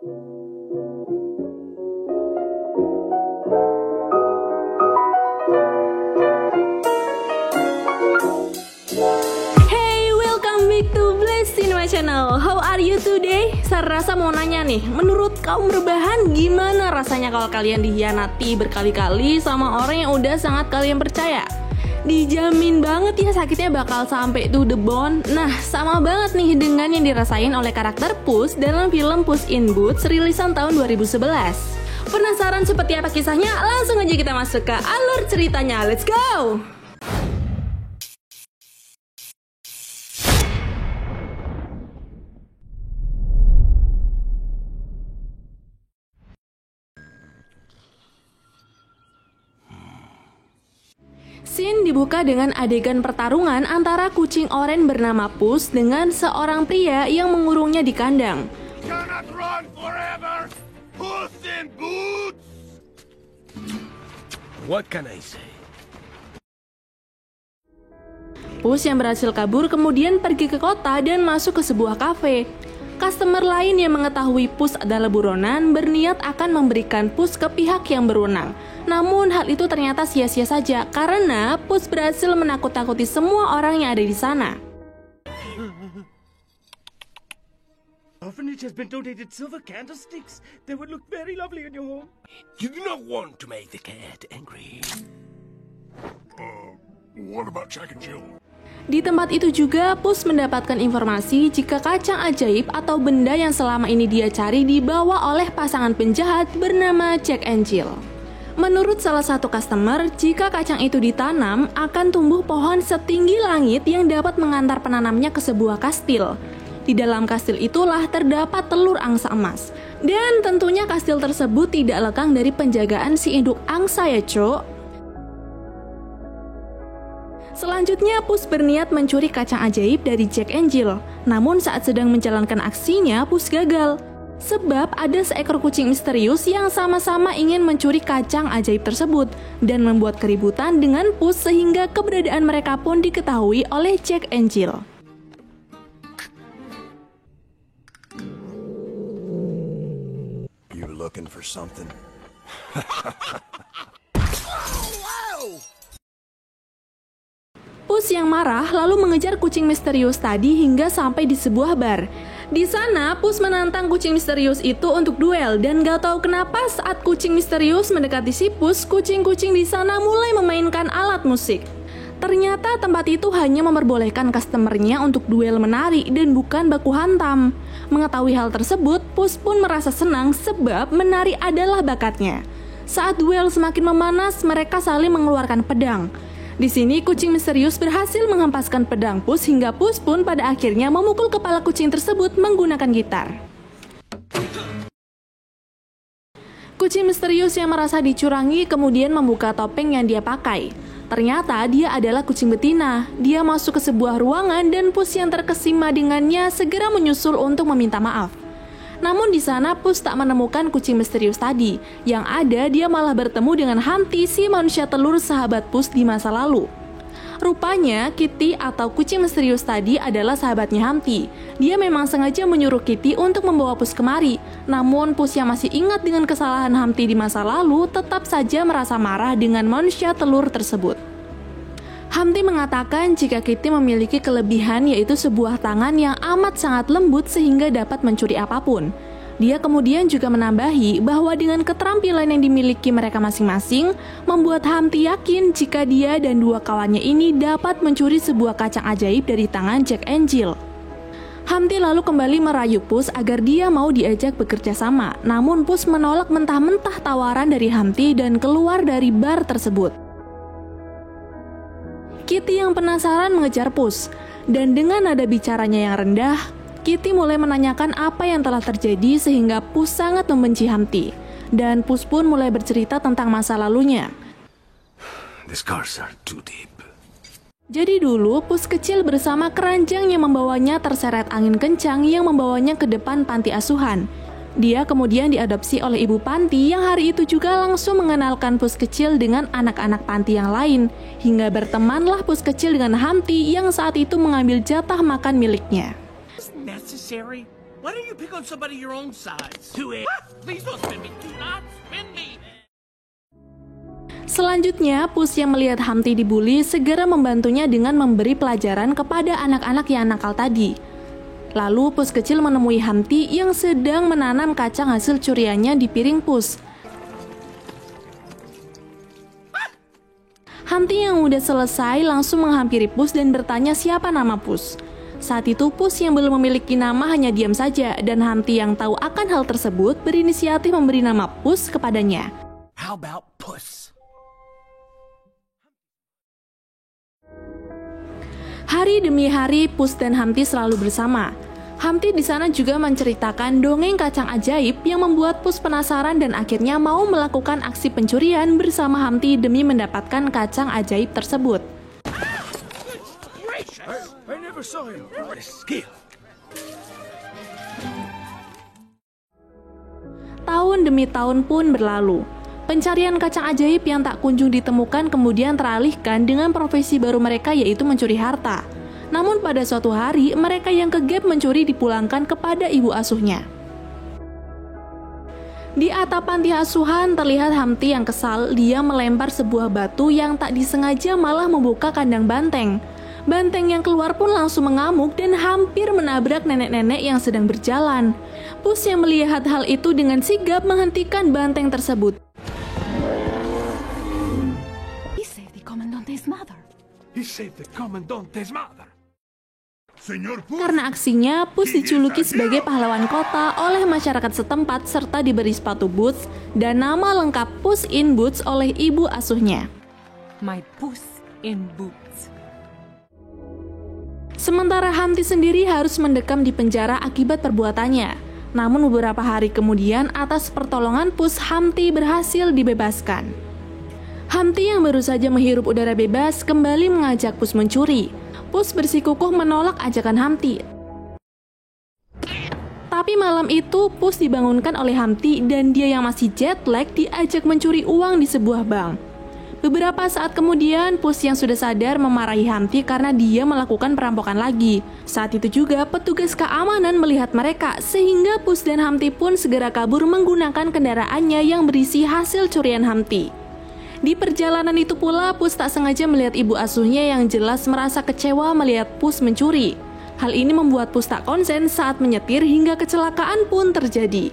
Hey, welcome back to Blaze Cinema Channel. How are you today? Saya rasa mau nanya nih, menurut kaum rebahan gimana rasanya kalau kalian dikhianati berkali-kali sama orang yang udah sangat kalian percaya? Dijamin banget ya sakitnya bakal sampai to the bone. Nah, sama banget nih dengan yang dirasain oleh karakter Puss dalam film Puss in Boots rilisan tahun 2011. Penasaran seperti apa kisahnya? Langsung aja kita masuk ke alur ceritanya. Let's go! Scene dibuka dengan adegan pertarungan antara kucing oranye bernama Puss dengan seorang pria yang mengurungnya di kandang. Cannot run forever, Puss in Boots! What can I say? Puss yang berhasil kabur kemudian pergi ke kota dan masuk ke sebuah kafe. Customer lain yang mengetahui Puss adalah buronan berniat akan memberikan Puss ke pihak yang berwenang. Namun hal itu ternyata sia-sia saja karena Puss berhasil menakut-takuti semua orang yang ada di sana. Orphanage has been donated silver candlesticks. They would look very lovely in your home. You do not want to make the cat angry. What about Jack and Jill? Di tempat itu juga Puss mendapatkan informasi jika kacang ajaib atau benda yang selama ini dia cari dibawa oleh pasangan penjahat bernama Jack and Jill. Menurut salah satu customer, jika kacang itu ditanam akan tumbuh pohon setinggi langit yang dapat mengantar penanamnya ke sebuah kastil. Di dalam kastil itulah terdapat telur angsa emas. Dan tentunya kastil tersebut tidak lekang dari penjagaan si induk angsa ya cok. Selanjutnya Puss berniat mencuri kacang ajaib dari Jack and Jill. Namun saat sedang menjalankan aksinya, Puss gagal. Sebab ada seekor kucing misterius yang sama-sama ingin mencuri kacang ajaib tersebut dan membuat keributan dengan Puss sehingga keberadaan mereka pun diketahui oleh Jack and Jill. You looking for something? Puss yang marah lalu mengejar kucing misterius tadi hingga sampai di sebuah bar. Di sana, Puss menantang kucing misterius itu untuk duel dan gak tahu kenapa saat kucing misterius mendekati si Puss, kucing-kucing di sana mulai memainkan alat musik. Ternyata tempat itu hanya memperbolehkan customernya untuk duel menari dan bukan baku hantam. Mengetahui hal tersebut, Puss pun merasa senang sebab menari adalah bakatnya. Saat duel semakin memanas, mereka saling mengeluarkan pedang. Di sini kucing misterius berhasil menghempaskan pedang Puss hingga Puss pun pada akhirnya memukul kepala kucing tersebut menggunakan gitar. Kucing misterius yang merasa dicurangi kemudian membuka topeng yang dia pakai. Ternyata dia adalah kucing betina. Dia masuk ke sebuah ruangan dan Puss yang terkesima dengannya segera menyusul untuk meminta maaf. Namun di sana Puss tak menemukan kucing misterius tadi. Yang ada dia malah bertemu dengan Humpty, si manusia telur sahabat Puss di masa lalu. Rupanya Kitty atau kucing misterius tadi adalah sahabatnya Humpty. Dia memang sengaja menyuruh Kitty untuk membawa Puss kemari. Namun Puss yang masih ingat dengan kesalahan Humpty di masa lalu tetap saja merasa marah dengan manusia telur tersebut. Humpty mengatakan jika Kitty memiliki kelebihan yaitu sebuah tangan yang amat sangat lembut sehingga dapat mencuri apapun. Dia kemudian juga menambahi bahwa dengan keterampilan yang dimiliki mereka masing-masing, membuat Humpty yakin jika dia dan dua kawannya ini dapat mencuri sebuah kacang ajaib dari tangan Jack and Jill. Humpty lalu kembali merayu Puss agar dia mau diajak bekerja sama, namun Puss menolak mentah-mentah tawaran dari Humpty dan keluar dari bar tersebut. Kitty yang penasaran mengejar Puss, dan dengan nada bicaranya yang rendah, Kitty mulai menanyakan apa yang telah terjadi sehingga Puss sangat membenci Humpty. Dan Puss pun mulai bercerita tentang masa lalunya. The scars are too deep. Jadi dulu Puss kecil bersama keranjang yang membawanya terseret angin kencang yang membawanya ke depan panti asuhan. Dia kemudian diadopsi oleh ibu panti yang hari itu juga langsung mengenalkan Puss kecil dengan anak-anak panti yang lain. Hingga bertemanlah Puss kecil dengan Humpty yang saat itu mengambil jatah makan miliknya. Necessary. Why don't you pick on somebody your own size? Please don't spin me. Do not spin me. Selanjutnya, Puss yang melihat Humpty dibully segera membantunya dengan memberi pelajaran kepada anak-anak yang nakal tadi. Lalu Puss kecil menemui Humpty yang sedang menanam kacang hasil curiannya di piring Puss. Humpty yang udah selesai langsung menghampiri Puss dan bertanya siapa nama Puss. Saat itu Puss yang belum memiliki nama hanya diam saja dan Humpty yang tahu akan hal tersebut berinisiatif memberi nama Puss kepadanya. How about Puss? Hari demi hari Puss dan Humpty selalu bersama. Humpty di sana juga menceritakan dongeng kacang ajaib yang membuat Puss penasaran dan akhirnya mau melakukan aksi pencurian bersama Humpty demi mendapatkan kacang ajaib tersebut. I never saw him. What a skill. Tahun demi tahun pun berlalu. Pencarian kacang ajaib yang tak kunjung ditemukan kemudian teralihkan dengan profesi baru mereka yaitu mencuri harta. Namun pada suatu hari, mereka yang kegap mencuri dipulangkan kepada ibu asuhnya. Di atap panti asuhan terlihat Humpty yang kesal, dia melempar sebuah batu yang tak disengaja malah membuka kandang banteng. Banteng yang keluar pun langsung mengamuk dan hampir menabrak nenek-nenek yang sedang berjalan. Puss yang melihat hal itu dengan sigap menghentikan banteng tersebut. He saved the Commandante's mother. He saved the Commandante's mother. Señor Puss. Karena aksinya, Puss dijuluki sebagai pahlawan kota oleh masyarakat setempat serta diberi sepatu boots dan nama lengkap Puss in Boots oleh ibu asuhnya. My Puss in Boots. Sementara Humpty sendiri harus mendekam di penjara akibat perbuatannya. Namun beberapa hari kemudian atas pertolongan Puss, Humpty berhasil dibebaskan. Humpty yang baru saja menghirup udara bebas kembali mengajak Puss mencuri. Puss bersikukuh menolak ajakan Humpty. Tapi malam itu Puss dibangunkan oleh Humpty dan dia yang masih jet lag diajak mencuri uang di sebuah bank. Beberapa saat kemudian, Puss yang sudah sadar memarahi Humpty karena dia melakukan perampokan lagi. Saat itu juga petugas keamanan melihat mereka, sehingga Puss dan Humpty pun segera kabur menggunakan kendaraannya yang berisi hasil curian Humpty. Di perjalanan itu pula, Puss tak sengaja melihat ibu asuhnya yang jelas merasa kecewa melihat Puss mencuri. Hal ini membuat Puss tak konsen saat menyetir hingga kecelakaan pun terjadi.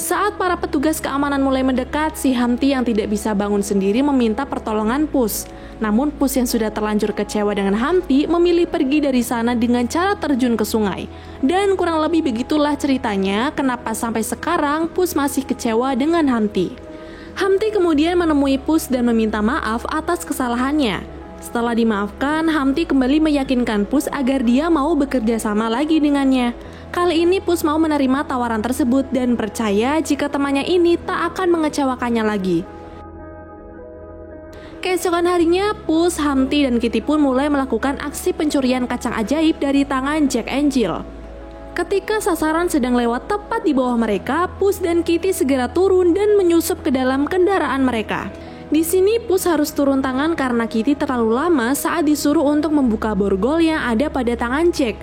Saat para petugas keamanan mulai mendekat, si Humpty yang tidak bisa bangun sendiri meminta pertolongan Puss. Namun Puss yang sudah terlanjur kecewa dengan Humpty memilih pergi dari sana dengan cara terjun ke sungai. Dan kurang lebih begitulah ceritanya kenapa sampai sekarang Puss masih kecewa dengan Humpty. Humpty kemudian menemui Puss dan meminta maaf atas kesalahannya. Setelah dimaafkan, Humpty kembali meyakinkan Puss agar dia mau bekerja sama lagi dengannya. Kali ini Puss mau menerima tawaran tersebut dan percaya jika temannya ini tak akan mengecewakannya lagi. Keesokan harinya, Puss, Humpty, dan Kitty pun mulai melakukan aksi pencurian kacang ajaib dari tangan Jack Angel. Ketika sasaran sedang lewat tepat di bawah mereka, Puss dan Kitty segera turun dan menyusup ke dalam kendaraan mereka. Di sini Puss harus turun tangan karena Kitty terlalu lama saat disuruh untuk membuka borgol yang ada pada tangan Jack.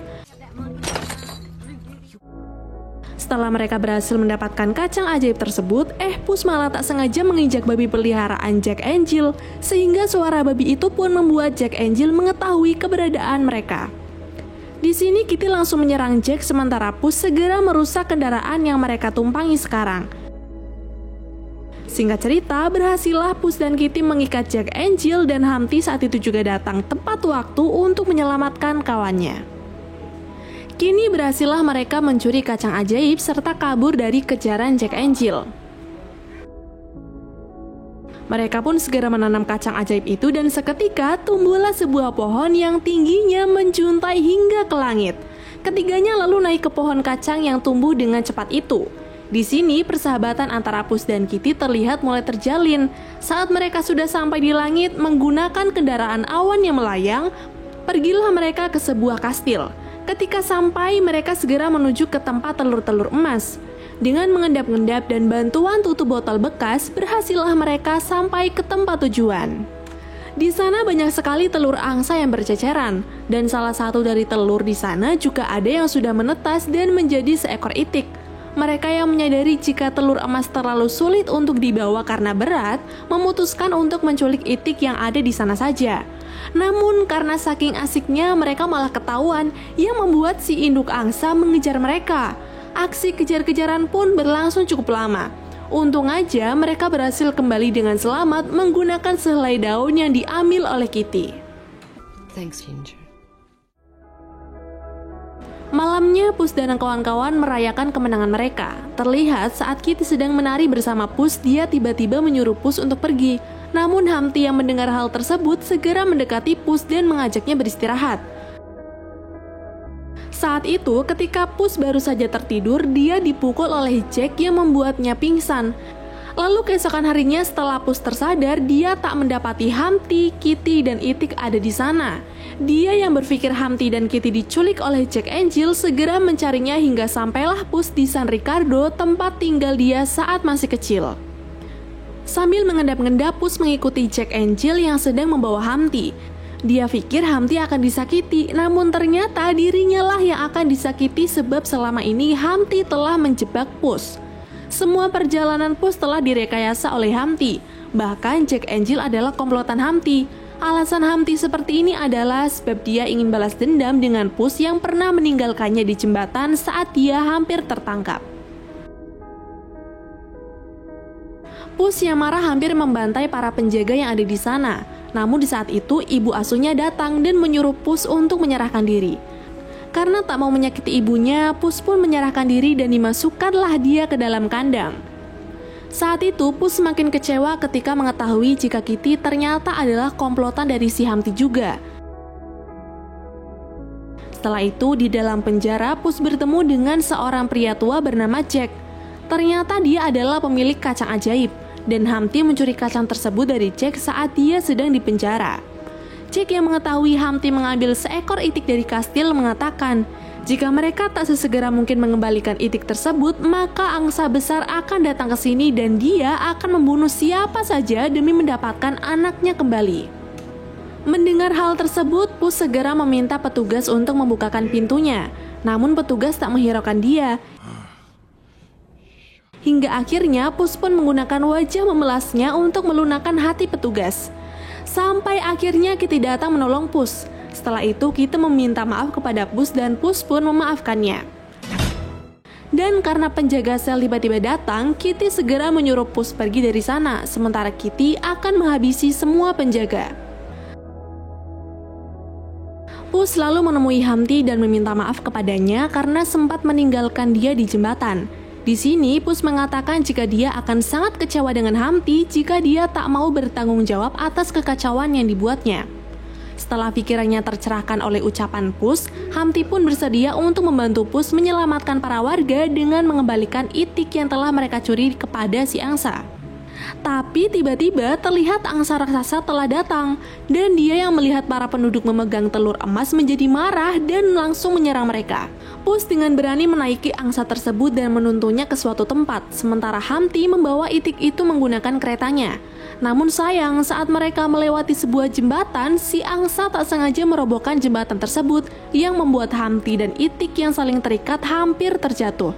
Setelah mereka berhasil mendapatkan kacang ajaib tersebut, Puss malah tak sengaja menginjak babi peliharaan Jack Angel, sehingga suara babi itu pun membuat Jack Angel mengetahui keberadaan mereka. Di sini Kitty langsung menyerang Jack sementara Puss segera merusak kendaraan yang mereka tumpangi sekarang. Singkat cerita, berhasillah Puss dan Kitty mengikat Jack Angel dan Humpty saat itu juga datang tepat waktu untuk menyelamatkan kawannya. Kini berhasillah mereka mencuri kacang ajaib serta kabur dari kejaran Jack Angel. Mereka pun segera menanam kacang ajaib itu dan seketika tumbuhlah sebuah pohon yang tingginya menjuntai hingga ke langit. Ketiganya lalu naik ke pohon kacang yang tumbuh dengan cepat itu. Di sini persahabatan antara Puss dan Kitty terlihat mulai terjalin. Saat mereka sudah sampai di langit menggunakan kendaraan awan yang melayang, pergilah mereka ke sebuah kastil. Ketika sampai, mereka segera menuju ke tempat telur-telur emas. Dengan mengendap-endap dan bantuan tutup botol bekas, berhasillah mereka sampai ke tempat tujuan. Di sana banyak sekali telur angsa yang berceceran, dan salah satu dari telur di sana juga ada yang sudah menetas dan menjadi seekor itik. Mereka yang menyadari jika telur emas terlalu sulit untuk dibawa karena berat, memutuskan untuk menculik itik yang ada di sana saja. Namun karena saking asiknya mereka malah ketahuan, yang membuat si induk angsa mengejar mereka. Aksi kejar-kejaran pun berlangsung cukup lama. Untung aja mereka berhasil kembali dengan selamat menggunakan sehelai daun yang diambil oleh Kitty. Thanks, Ginger. Malamnya, Puss dan kawan-kawan merayakan kemenangan mereka. Terlihat saat Kitty sedang menari bersama Puss, dia tiba-tiba menyuruh Puss untuk pergi. Namun Humpty yang mendengar hal tersebut segera mendekati Puss dan mengajaknya beristirahat. Saat itu, ketika Puss baru saja tertidur, dia dipukul oleh Jack yang membuatnya pingsan. Lalu keesokan harinya setelah Puss tersadar, dia tak mendapati Humpty, Kitty, dan Itik ada di sana. Dia yang berpikir Humpty dan Kitty diculik oleh Jack Angel segera mencarinya hingga sampailah Puss di San Ricardo, tempat tinggal dia saat masih kecil. Sambil mengendap-endap, Puss mengikuti Jack Angel yang sedang membawa Humpty. Dia pikir Humpty akan disakiti, namun ternyata dirinya lah yang akan disakiti sebab selama ini Humpty telah menjebak Puss. Semua perjalanan Puss telah direkayasa oleh Humpty. Bahkan Jack Angel adalah komplotan Humpty. Alasan Humpty seperti ini adalah sebab dia ingin balas dendam dengan Puss yang pernah meninggalkannya di jembatan saat dia hampir tertangkap. Puss yang marah hampir membantai para penjaga yang ada di sana. Namun di saat itu ibu asuhnya datang dan menyuruh Puss untuk menyerahkan diri. Karena tak mau menyakiti ibunya, Puss pun menyerahkan diri dan dimasukkanlah dia ke dalam kandang. Saat itu Puss semakin kecewa ketika mengetahui jika Kitty ternyata adalah komplotan dari si Humpty juga. Setelah itu di dalam penjara Puss bertemu dengan seorang pria tua bernama Jack. Ternyata dia adalah pemilik kacang ajaib. Dan Humpty mencuri kacang tersebut dari Jack saat dia sedang dipenjara. Jack yang mengetahui Humpty mengambil seekor itik dari kastil mengatakan, jika mereka tak sesegera mungkin mengembalikan itik tersebut, maka angsa besar akan datang ke sini dan dia akan membunuh siapa saja demi mendapatkan anaknya kembali. Mendengar hal tersebut, Puss segera meminta petugas untuk membukakan pintunya. Namun petugas tak menghiraukan dia. Hingga akhirnya Puss pun menggunakan wajah memelasnya untuk melunakkan hati petugas. Sampai akhirnya Kitty datang menolong Puss. Setelah itu Kitty meminta maaf kepada Puss dan Puss pun memaafkannya. Dan karena penjaga sel tiba-tiba datang, Kitty segera menyuruh Puss pergi dari sana, sementara Kitty akan menghabisi semua penjaga. Puss lalu menemui Humpty dan meminta maaf kepadanya karena sempat meninggalkan dia di jembatan. Di sini Puss mengatakan jika dia akan sangat kecewa dengan Humpty jika dia tak mau bertanggung jawab atas kekacauan yang dibuatnya. Setelah pikirannya tercerahkan oleh ucapan Puss, Humpty pun bersedia untuk membantu Puss menyelamatkan para warga dengan mengembalikan itik yang telah mereka curi kepada si angsa. Tapi tiba-tiba terlihat angsa raksasa telah datang, dan dia yang melihat para penduduk memegang telur emas menjadi marah dan langsung menyerang mereka. Puss dengan berani menaiki angsa tersebut dan menuntunnya ke suatu tempat, sementara Humpty membawa itik itu menggunakan keretanya. Namun sayang, saat mereka melewati sebuah jembatan, si angsa tak sengaja merobohkan jembatan tersebut yang membuat Humpty dan itik yang saling terikat hampir terjatuh.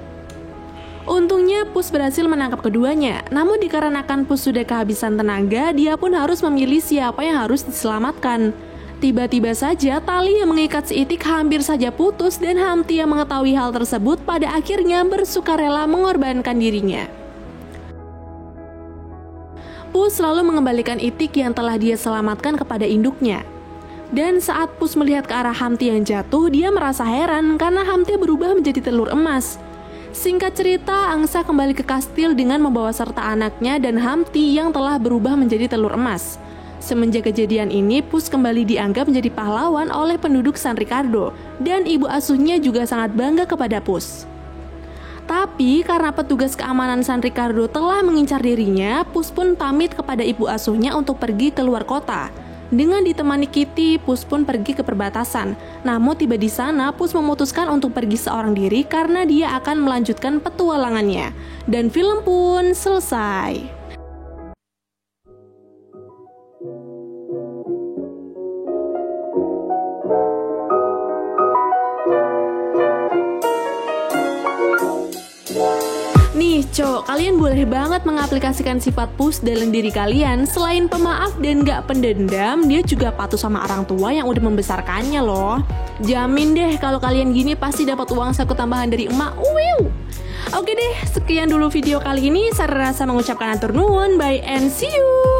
Untungnya Puss berhasil menangkap keduanya, namun dikarenakan Puss sudah kehabisan tenaga, dia pun harus memilih siapa yang harus diselamatkan. Tiba-tiba saja tali yang mengikat si itik hampir saja putus dan Humpty yang mengetahui hal tersebut pada akhirnya bersukarela mengorbankan dirinya. Puss selalu mengembalikan itik yang telah dia selamatkan kepada induknya. Dan saat Puss melihat ke arah Humpty yang jatuh, dia merasa heran karena Humpty berubah menjadi telur emas. Singkat cerita, angsa kembali ke kastil dengan membawa serta anaknya dan Humpty yang telah berubah menjadi telur emas. Semenjak kejadian ini, Puss kembali dianggap menjadi pahlawan oleh penduduk San Ricardo, dan ibu asuhnya juga sangat bangga kepada Puss. Tapi karena petugas keamanan San Ricardo telah mengincar dirinya, Puss pun pamit kepada ibu asuhnya untuk pergi ke luar kota. Dengan ditemani Kitty, Puss pun pergi ke perbatasan. Namun tiba di sana, Puss memutuskan untuk pergi seorang diri karena dia akan melanjutkan petualangannya. Dan film pun selesai. Cok, kalian boleh banget mengaplikasikan sifat Puss dalam diri kalian. Selain pemaaf dan gak pendendam, dia juga patuh sama orang tua yang udah membesarkannya loh. Jamin deh kalau kalian gini pasti dapat uang saku tambahan dari emak. Wiu. Oke deh, sekian dulu video kali ini. Saya rasa mengucapkan atur nuwun, bye and see you.